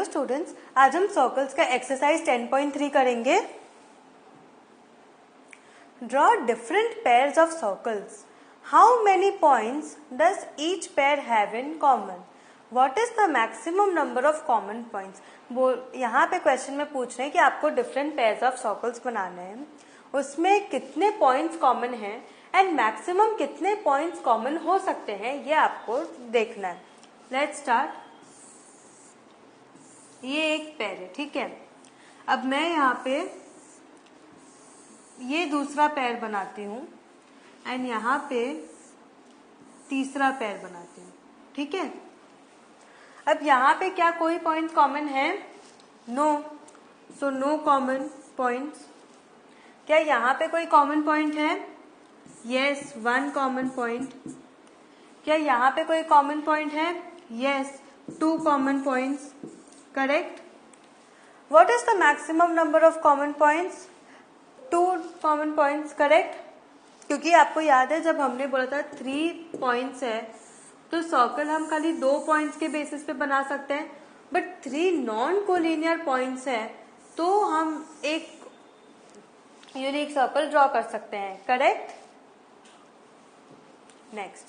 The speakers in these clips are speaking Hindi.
स्टूडेंट्स, आज हम सर्कल्स का एक्सरसाइज 10.3 करेंगे। Draw different pairs of circles. How many points does each pair have in common? What is the maximum number of common points? यहाँ पे क्वेश्चन में पूछ रहे हैं कि आपको डिफरेंट पेयर्स ऑफ सर्कल्स बनाने हैं, उसमें कितने पॉइंट्स कॉमन हैं एंड मैक्सिमम कितने पॉइंट्स कॉमन हो सकते हैं, ये आपको देखना है। Let's start. ये एक पेयर है, ठीक है। अब मैं यहाँ पे ये दूसरा पेयर बनाती हूँ एंड यहाँ पे तीसरा पेयर बनाती हूँ, ठीक है। अब यहाँ पे क्या कोई पॉइंट कॉमन है? No, so no common points. क्या यहाँ पे कोई कॉमन पॉइंट है? Yes, one common point. क्या यहाँ पे कोई कॉमन पॉइंट है? Yes, two common points. Correct. What is the maximum number of common points? 2 common points, correct. क्योंकि आपको याद है जब हमने बोला था 3 पॉइंट्स है तो सर्कल हम खाली 2 पॉइंट्स के बेसिस पे बना सकते हैं, बट 3 नॉन कोलिनियर पॉइंट्स है तो हम एक यूनिक सर्कल ड्रॉ कर सकते हैं, correct. Next,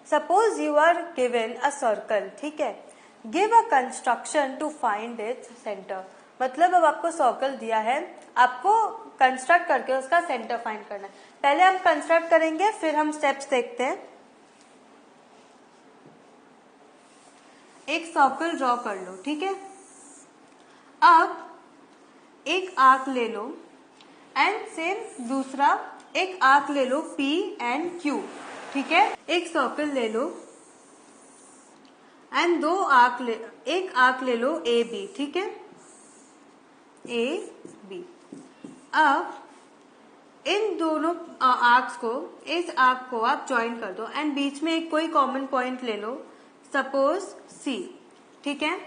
suppose you are given a circle, ठीक है। Give a construction to find its centre. मतलब अब आपको सर्कल दिया है, आपको कंस्ट्रक्ट करके उसका सेंटर फाइंड करना है। पहले हम कंस्ट्रक्ट करेंगे, फिर हम स्टेप्स देखते हैं। एक सर्कल ड्रॉ कर लो, ठीक है। अब एक आर्क ले लो एंड सेम दूसरा एक आर्क ले लो P एंड Q, ठीक है। एक सर्कल ले लो एंड एक आर्क ले लो AB, ठीक है, AB। अब इन दोनों आर्क्स को, इस आर्क को आप ज्वाइन कर दो एंड बीच में एक कोई कॉमन पॉइंट ले लो, सपोज C, ठीक है।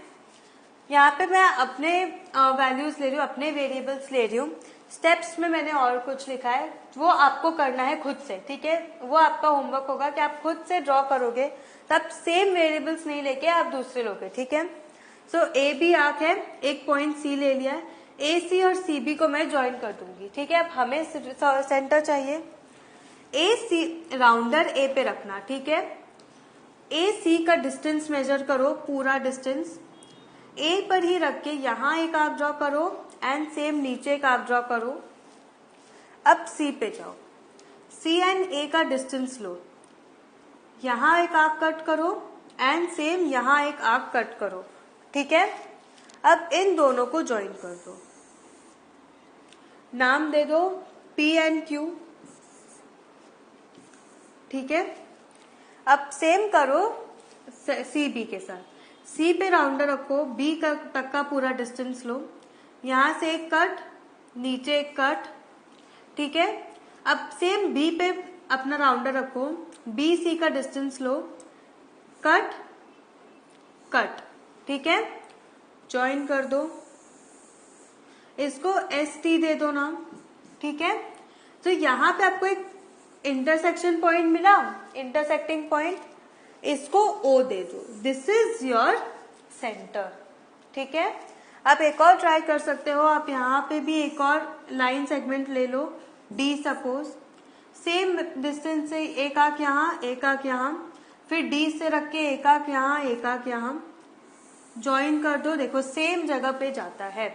यहाँ पे मैं अपने वैल्यूज ले रही हूँ, अपने वेरिएबल्स ले रही हूँ। स्टेप्स में मैंने और कुछ लिखा है, वो आपको करना है खुद से, ठीक है। वो आपका होमवर्क होगा कि आप खुद से ड्रॉ करोगे, तब सेम वेरिएबल्स नहीं लेके आप दूसरे लोगे, ठीक है। सो AB आर्क है, एक पॉइंट C ले लिया है, AC और CB को मैं ज्वाइन कर दूंगी, ठीक है। अब हमें सेंटर चाहिए। AC राउंडर A पे रखना, ठीक है। AC का डिस्टेंस मेजर करो, पूरा डिस्टेंस A पर ही रख के यहाँ एक आर्क ड्रॉ करो एंड सेम नीचे एक आर्क ड्रॉ करो। अब C पे जाओ, C एंड A का डिस्टेंस लो, यहाँ एक आर्क कट करो एंड सेम यहाँ एक आर्क कट करो, ठीक है। अब इन दोनों को ज्वाइन कर दो, नाम दे दो P एंड Q, ठीक है। अब सेम करो CB के साथ। C पे राउंडर रखो, B तक का पूरा डिस्टेंस लो, यहां से एक कट, नीचे एक कट, ठीक है। अब सेम B पे अपना राउंडर रखो, BC का डिस्टेंस लो, कट कट, ठीक है, ज्वाइन कर दो। इसको ST दे दो नाम, ठीक है। तो यहाँ पे आपको एक इंटरसेक्शन पॉइंट मिला, इंटरसेक्टिंग पॉइंट, इसको O दे दो। दिस इज योर सेंटर, ठीक है। आप एक और ट्राई कर सकते हो, आप यहाँ पे भी एक और लाइन सेगमेंट ले लो, D सपोज। सेम डिस्टेंस से एक आर्क यहाँ, एक आर्क यहाँ, फिर D से रख के एक आर्क यहाँ, एक आर्क यहाँ, ज्वाइन कर दो। देखो सेम जगह पे जाता है,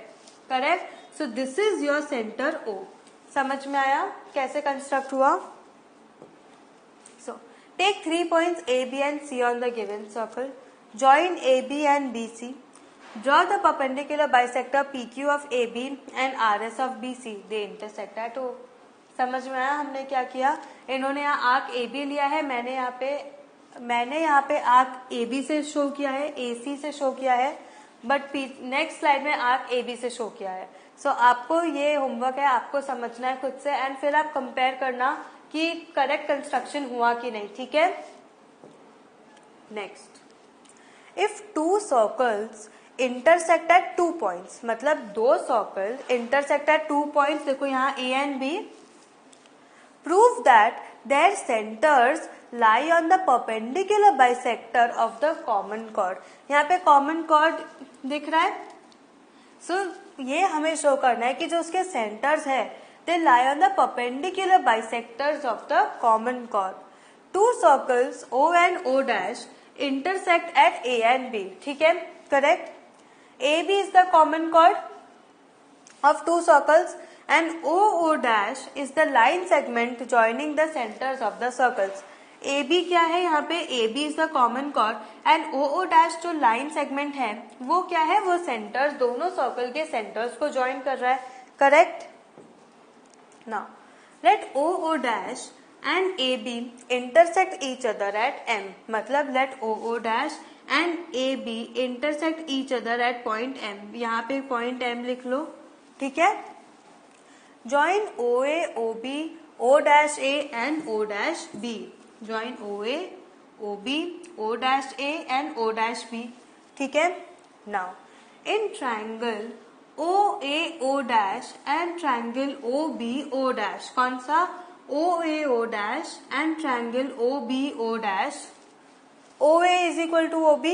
correct. So this is your centre O। समझ में आया कैसे कंस्ट्रक्ट हुआ? Take 3 points AB and C on the given circle. Join AB and BC. Draw the perpendicular bisector PQ of AB and RS of BC. They intersect at O. समझ में आया हमने क्या किया? इन्होंने यहाँ आर्क AB लिया है, मैंने यहाँ पे आर्क AB से शो किया है, AC से शो किया है, बट नेक्स्ट स्लाइड में आर्क AB से शो किया है। सो आपको ये होमवर्क है, आपको समझना है खुद से एंड फिर आप कंपेयर करना कि करेक्ट कंस्ट्रक्शन हुआ कि नहीं, ठीक है। Next, if 2 circles intersect at 2 points, मतलब 2 सर्कल इंटरसेक्ट एट 2 पॉइंट्स, देखो यहाँ A and B, prove that there centres lie on the perpendicular bisector of the common cord. यहाँ पे कॉमन कॉर्ड दिख रहा है, सो ये हमें शो करना है कि जो उसके सेंटर्स है they lie on the perpendicular bisectors of the common chord. Two circles O and O dash intersect at A and B. ठीक है, correct. AB is the common chord of two circles and OO dash is the line segment joining the centers of the circles. AB क्या है यहाँ पे? AB is the common chord and OO dash जो line segment है वो क्या है? वो centers, दोनों circle के centers को join कर रहा है. Correct. Now let OO dash and AB intersect each other at M. मतलब let OO dash and AB intersect each other at point M. यहाँ पे point M लिख लो. ठीक है. Join OA, OB, O dash A and O dash B. Join OA, OB, O dash A and O dash B. ठीक है. Now in triangle OA, O dash and triangle OB, O dash. कौन सा? OA, O dash and triangle OB, O dash. OA is equal to OB.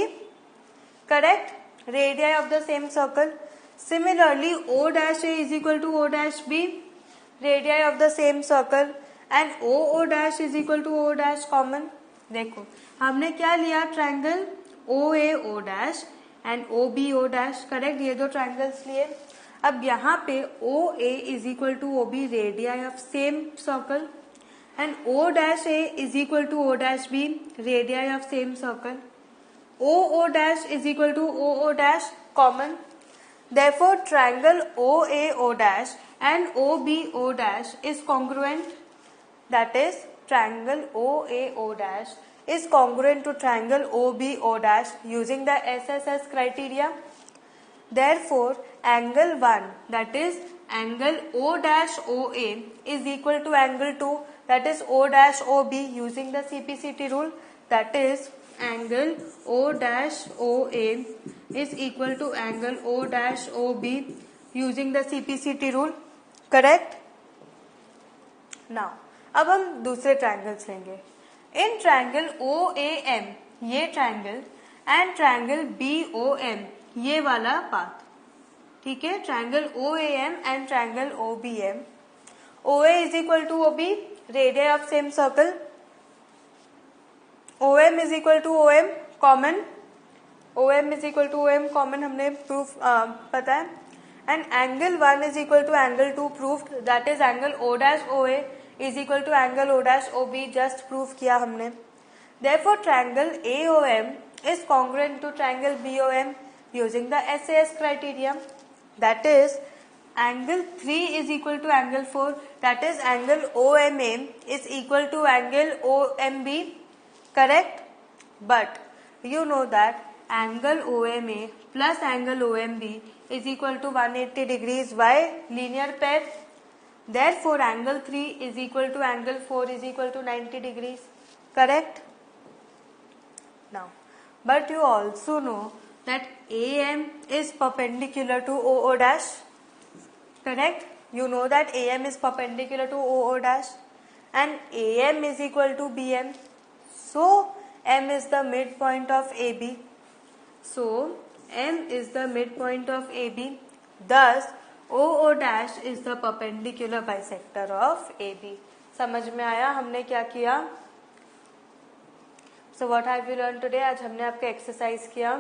Correct? Radii of the same circle. Similarly, O dash A is equal to O dash B. Radii of the same circle. And OO dash is equal to O dash common. देखो हमने क्या लिया? Triangle OA, O dash and OB, O dash. Correct. ये दो ट्रायंगल्स लिए. अब यहाँ पे OA is equal to OB, radii of same circle, and O dash A is equal to O dash B, radii of same circle. OO dash is equal to OO dash common. Therefore, triangle OA, O dash and OB, O dash is congruent. That is, triangle OA, O dash is congruent to triangle OB, O dash using the SSS criteria. Therefore, angle 1, that is angle O dash OA is equal to angle 2, that is O dash OB using the CPCT rule. That is angle O dash OA is equal to angle O dash OB using the CPCT rule. Correct? Now, अब हम दूसरे ट्रायंगल्स लेंगे. इन ट्रायंगल OAM, ये ट्रायंगल, एंड ट्रायंगल BOM, ये वाला पाथ. ठीक है. Triangle OAM and triangle OBM. OA is equal to OB, radii of same circle. OM is equal to OM common. OM is equal to OM common हमने प्रूफ पता है. And angle 1 is equal to angle 2 proved. That is angle O dash OA is equal to angle O dash OB just proof किया हमने. Therefore, triangle AOM is congruent to triangle BOM using the SAS criteria. That is, angle 3 is equal to angle 4. That is, angle OMA is equal to angle OMB. Correct? But you know that angle OMA plus angle OMB is equal to 180 degrees. Why? Linear pair. Therefore, angle 3 is equal to angle 4 is equal to 90 degrees. Correct? Now, but you also know that AM is perpendicular to OO dash. Correct? You know that AM is perpendicular to OO dash and AM is equal to BM. So, M is the midpoint of AB. So, M is the midpoint of AB. Thus, OO dash is the perpendicular bisector of AB. समझ में आया हमने क्या किया? So what have you learned today? आज हमने आपका एक्सरसाइज किया.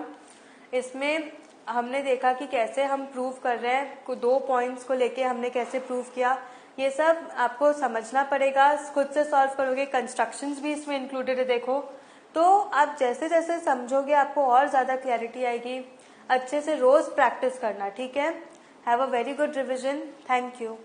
इसमें हमने देखा कि कैसे हम प्रूव कर रहे हैं. दो पॉइंट्स को लेके हमने कैसे प्रूव किया. ये सब आपको समझना पड़ेगा. खुद से सॉल्व करोगे. कंस्ट्रक्शंस भी इसमें इंक्लूडेड है. देखो तो आप जैसे जैसे समझोगे आपको और ज्यादा क्लैरिटी आएगी. अच्छे से रोज प्रैक्टिस करना. ठीक है. Have a very good revision. Thank you.